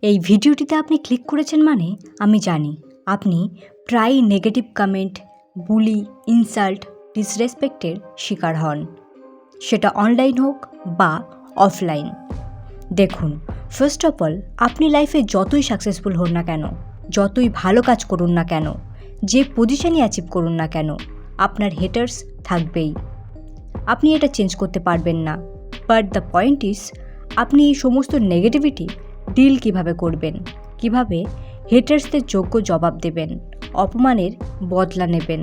এই ভিডিওটিতে আপনি ক্লিক করেছেন মানে আমি জানি আপনি প্রায়ই নেগেটিভ কমেন্ট, বুলি, ইনসাল্ট, ডিসরেসপেক্টের শিকার হন, সেটা অনলাইন হোক বা অফলাইন। দেখুন, ফার্স্ট অফ অল আপনি লাইফে যতই সাকসেসফুল হন না কেন, যতই ভালো কাজ করুন না কেন, যে পজিশনই অ্যাচিভ করুন না কেন, আপনার হেটার্স থাকবেই। আপনি এটা চেঞ্জ করতে পারবেন না। বাট দ্য পয়েন্ট ইজ, আপনি এই সমস্ত নেগেটিভিটি ডিল কিভাবে করবেন, কিভাবে হেটার্সদের যোগ্য জবাব দেবেন, অপমানের বদলা নেবেন।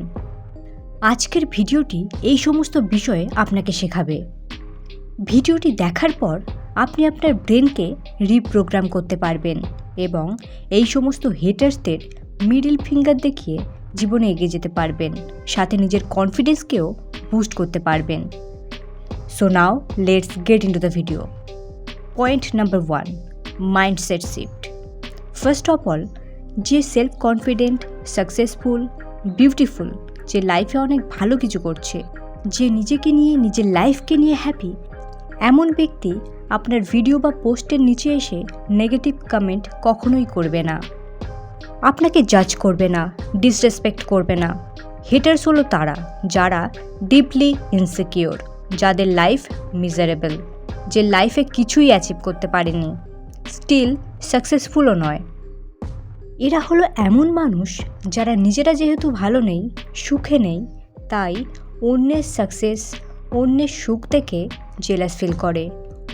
আজকের ভিডিওটি এই সমস্ত বিষয়ে আপনাকে শেখাবে। ভিডিওটি দেখার পর আপনি আপনার ব্রেনকে রিপ্রোগ্রাম করতে পারবেন এবং এই সমস্ত হেটার্সদের মিডল ফিঙ্গার দেখিয়ে জীবনে এগিয়ে যেতে পারবেন, সাথে নিজের কনফিডেন্সকেও বুস্ট করতে পারবেন। So now let's get into the video. Point number 1, mindset shift. First of all, যে সেলফ কনফিডেন্ট, সাকসেসফুল, বিউটিফুল, যে লাইফে অনেক ভালো কিছু করছে, যে নিজেকে নিয়ে, নিজের লাইফকে নিয়ে হ্যাপি, এমন ব্যক্তি আপনার ভিডিও বা পোস্টের নিচে এসে নেগেটিভ কমেন্ট কখনোই করবে না, আপনাকে জাজ করবে না, ডিসরেসপেক্ট করবে না। হেটার্স হলো তারা যারা ডিপলি ইনসিকিউর, যাদের লাইফ মিজারেবল, যে লাইফে কিছুই অ্যাচিভ করতে পারেনি, স্টিল সাকসেসফুলও নয়। এরা হলো এমন মানুষ যারা নিজেরা যেহেতু ভালো নেই, সুখে নেই, তাই অন্যের সাকসেস, অন্যের সুখ থেকে জেলাস ফিল করে,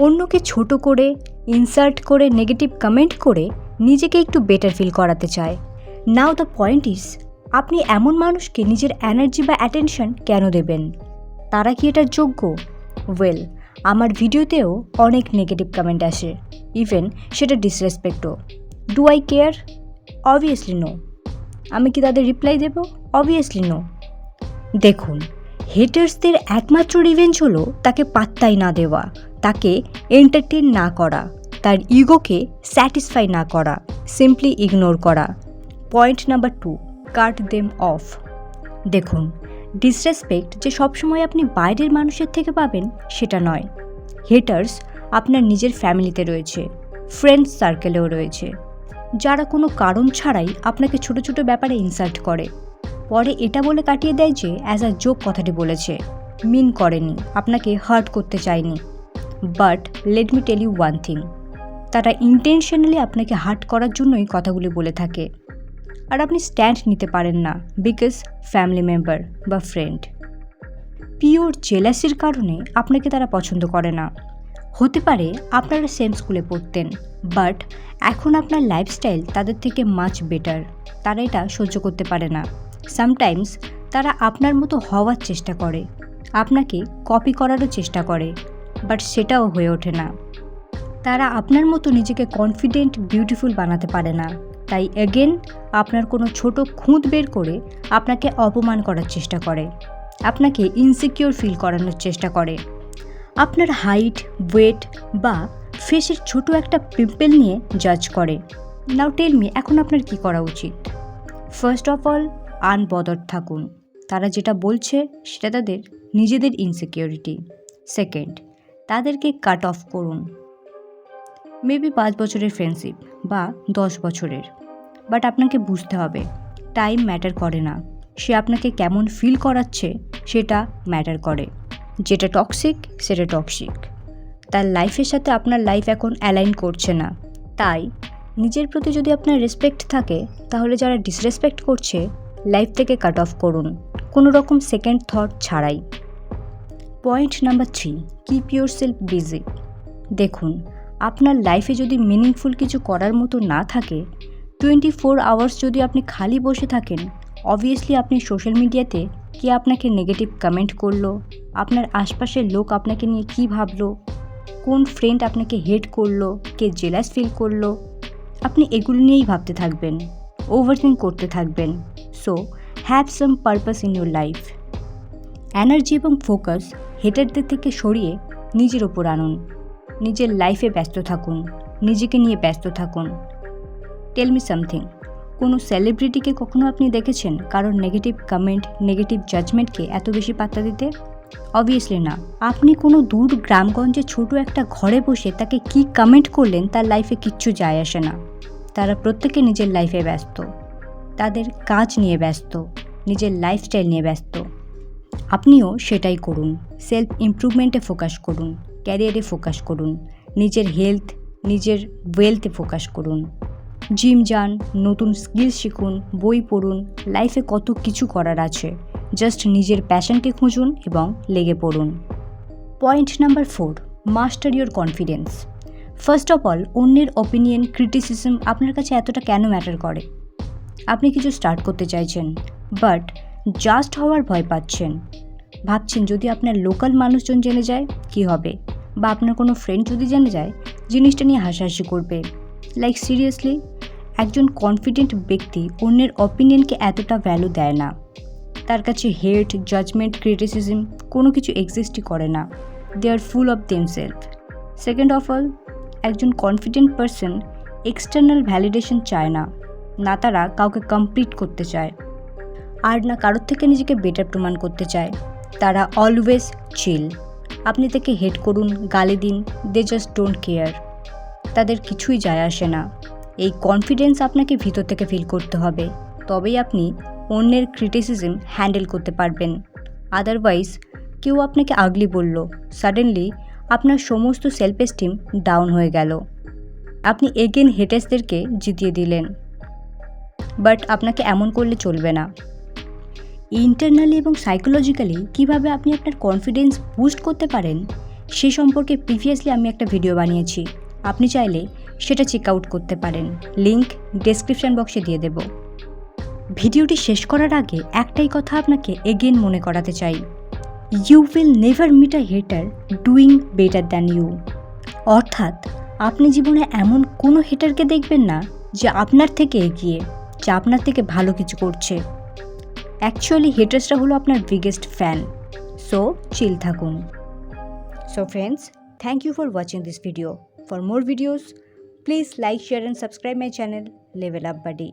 অন্যকে ছোট করে, ইনসাল্ট করে, নেগেটিভ কমেন্ট করে নিজেকে একটু বেটার ফিল করাতে চায়। নাও দ্য পয়েন্ট ইজ, আপনি এমন মানুষকে নিজের এনার্জি বা অ্যাটেনশন কেন দেবেন? তারা কি এটার যোগ্য? ওয়েল, আমার ভিডিওতেও অনেক নেগেটিভ কমেন্ট আসে, ইভেন সেটা ডিসরেসপেক্টও। Do I care? Obviously no. আমি কি তাদের রিপ্লাই দেব? Obviously no. দেখুন, হেটার্সদের একমাত্র রিভেঞ্জ হলো তাকে পাত্তাই না দেওয়া, তাকে এন্টারটেন না করা, তার ইগোকে স্যাটিসফাই না করা, সিম্পলি ইগনোর করা। Point number 2, cut them of. দেখুন, ডিসরেসপেক্ট যে সবসময় আপনি বাইরের মানুষের থেকে পাবেন সেটা নয়। হেটার্স আপনার নিজের ফ্যামিলিতে রয়েছে, ফ্রেন্ডস সার্কেলেও রয়েছে, যারা কোনো কারণ ছাড়াই আপনাকে ছোট ছোট ব্যাপারে ইনসাল্ট করে, পরে এটা বলে কাটিয়ে দেয় যে অ্যাজ আ জোক কথাটি বলেছে, মিন করেনি, আপনাকে হার্ট করতে চায়নি। But let me tell you one thing, তারা ইন্টেনশনালি আপনাকে হার্ট করার জন্যই কথাগুলি বলে থাকে, আর আপনি স্ট্যান্ড নিতে পারেন না বিকজ ফ্যামিলি মেম্বার বা ফ্রেন্ড। পিওর জেলাসির কারণে আপনাকে তারা পছন্দ করে না। হতে পারে আপনারা সেম স্কুলে পড়তেন, বাট এখন আপনার লাইফস্টাইল তাদের থেকে মাচ বেটার, তারা এটা সহ্য করতে পারে না। সামটাইমস তারা আপনার মতো হওয়ার চেষ্টা করে, আপনাকে কপি করারও চেষ্টা করে, বাট সেটাও হয়ে ওঠে না। তারা আপনার মতো নিজেকে কনফিডেন্ট, বিউটিফুল বানাতে পারে না, তাই এগেন আপনার কোনো ছোট খুঁত বের করে আপনাকে অপমান করার চেষ্টা করে, আপনাকে ইনসিকিউর ফিল করানোর চেষ্টা করে, আপনার হাইট, ওয়েট বা ফেসের ছোট একটা পিম্পল নিয়ে জাজ করে। নাও টেল মি, এখন আপনার কি করা উচিত? ফার্স্ট অফ অল, আনবদার্ড থাকুন। তারা যেটা বলছে সেটা তাদের নিজেদের ইনসিকিউরিটি। সেকেন্ড, তাদেরকে কাট অফ করুন। মেবি 5 বছরের ফ্রেন্ডশিপ বা 10 বছরের, বাট আপনাকে বুঝতে হবে টাইম ম্যাটার করে না, সে আপনাকে কেমন ফিল করাচ্ছে সেটা ম্যাটার করে। যেটা টক্সিক সেটা টক্সিক, তার লাইফের সাথে আপনার লাইফ এখন অ্যালাইন করছে না। তাই নিজের প্রতি যদি আপনার রেসপেক্ট থাকে, তাহলে যারা ডিসরেসপেক্ট করছে লাইফ থেকে কাট অফ করুন, কোনো রকম সেকেন্ড থট ছাড়াই। Point number 3, keep your self busy. দেখুন, আপনার লাইফে যদি মিনিংফুল কিছু করার মতো না থাকে, 24 আওয়ার্স যদি আপনি খালি বসে থাকেন, অবভিয়াসলি আপনি সোশ্যাল মিডিয়াতে কে আপনাকে নেগেটিভ কমেন্ট করলো, আপনার আশপাশের লোক আপনাকে নিয়ে কী ভাবলো, কোন ফ্রেন্ড আপনাকে হেট করলো, কে জেলাস ফিল করলো, আপনি এগুলো নিয়েই ভাবতে থাকবেন, ওভারথিঙ্ক করতে থাকবেন। So have some purpose in your life. Energy এবং ফোকাস হেটারদের থেকে সরিয়ে নিজের ওপর আনুন, নিজের লাইফে ব্যস্ত থাকুন, নিজেকে নিয়ে ব্যস্ত থাকুন। টেল মি সামথিং, কোনো সেলিব্রিটিকে কখনো আপনি দেখেছেন কারণ নেগেটিভ কমেন্ট, নেগেটিভ জাজমেন্টকে এত বেশি পাত্তা দিতে? অবভিয়াসলি না। আপনি কোনো দূর গ্রামগঞ্জে ছোট একটা ঘরে বসে তাকে কি কমেন্ট করলেন তার লাইফে কিচ্ছু যায় আসে না। তারা প্রত্যেকে নিজের লাইফে ব্যস্ত, তাদের কাজ নিয়ে ব্যস্ত, নিজের লাইফস্টাইল নিয়ে ব্যস্ত। আপনিও সেটাই করুন। সেলফ ইমপ্রুভমেন্টে ফোকাস করুন, ক্যারিয়ারে ফোকাস করুন, নিজের হেলথ, নিজের ওয়েলথে ফোকাস করুন। জিম যান, নতুন স্কিল শিখুন, বই পড়ুন। লাইফে কত কিছু করার আছে। জাস্ট নিজের প্যাশনকে খুঁজুন এবং লেগে পড়ুন। Point number 4, master your confidence. First of all, অন্যের ওপিনিয়ন, ক্রিটিসিজম আপনার কাছে এতটা কেন ম্যাটার করে? আপনি কিছু স্টার্ট করতে চাইছেন, বাট জাস্ট হওয়ার ভয় পাচ্ছেন। ভাবছেন যদি আপনার লোকাল মানুষজন জেনে যায় কী হবে, বা আপনার কোনো ফ্রেন্ড যদি জেনে যায় জিনিসটা নিয়ে হাসাহাসি করবে। লাইক সিরিয়াসলি, একজন কনফিডেন্ট ব্যক্তি অন্যের অপিনিয়নকে এতটা ভ্যালু দেয় না। তার কাছে হেট, জাজমেন্ট, ক্রিটিসিজম কোনো কিছু এক্সিস্টই করে না। They are full of themselves. Second of all, একজন কনফিডেন্ট পারসন এক্সটার্নাল ভ্যালিডেশন চায় না। না তারা কাউকে কমপ্লিট করতে চায়, আর না কারোর থেকে নিজেকে বেটার প্রমাণ করতে চায়। তারা অলওয়েজ চিল। আপনি তাকে হেট করুন, গালি দিন, দে জাস্ট ডোন্ট কেয়ার। তাদের কিছুই যায় আসে না। এই কনফিডেন্স আপনাকে ভিতর থেকে ফিল করতে হবে, তবেই আপনি অন্যের ক্রিটিসিজম হ্যান্ডেল করতে পারবেন। আদারওয়াইজ কেউ আপনাকে আগলি বলল, সাডেনলি আপনার সমস্ত সেলফ এস্টিম ডাউন হয়ে গেল। আপনি এগেন হেটার্সদেরকে জিতিয়ে দিলেন। বাট আপনাকে এমন করলে চলবে না। ইন্টারনালি এবং সাইকোলজিক্যালি কীভাবে আপনি আপনার কনফিডেন্স বুস্ট করতে পারেন সে সম্পর্কে প্রিভিয়াসলি আমি একটা ভিডিও বানিয়েছি। আপনি চাইলে সেটা চেক আউট করতে পারেন, লিঙ্ক ডেসক্রিপশন বক্সে দিয়ে দেব। ভিডিওটি শেষ করার আগে একটাই কথা আপনাকে এগেন মনে করাতে চাই, you will never meet a hater doing better than you. অর্থাৎ আপনি জীবনে এমন কোনো হেটারকে দেখবেন না যে আপনার থেকে এগিয়ে, যে আপনার থেকে ভালো কিছু করছে। অ্যাকচুয়ালি হেটার্সরা হলো আপনার বিগেস্ট ফ্যান। সো চিল থাকুন। So friends, thank you for watching this video. For more videos, please like, share and subscribe my channel level up বাডি।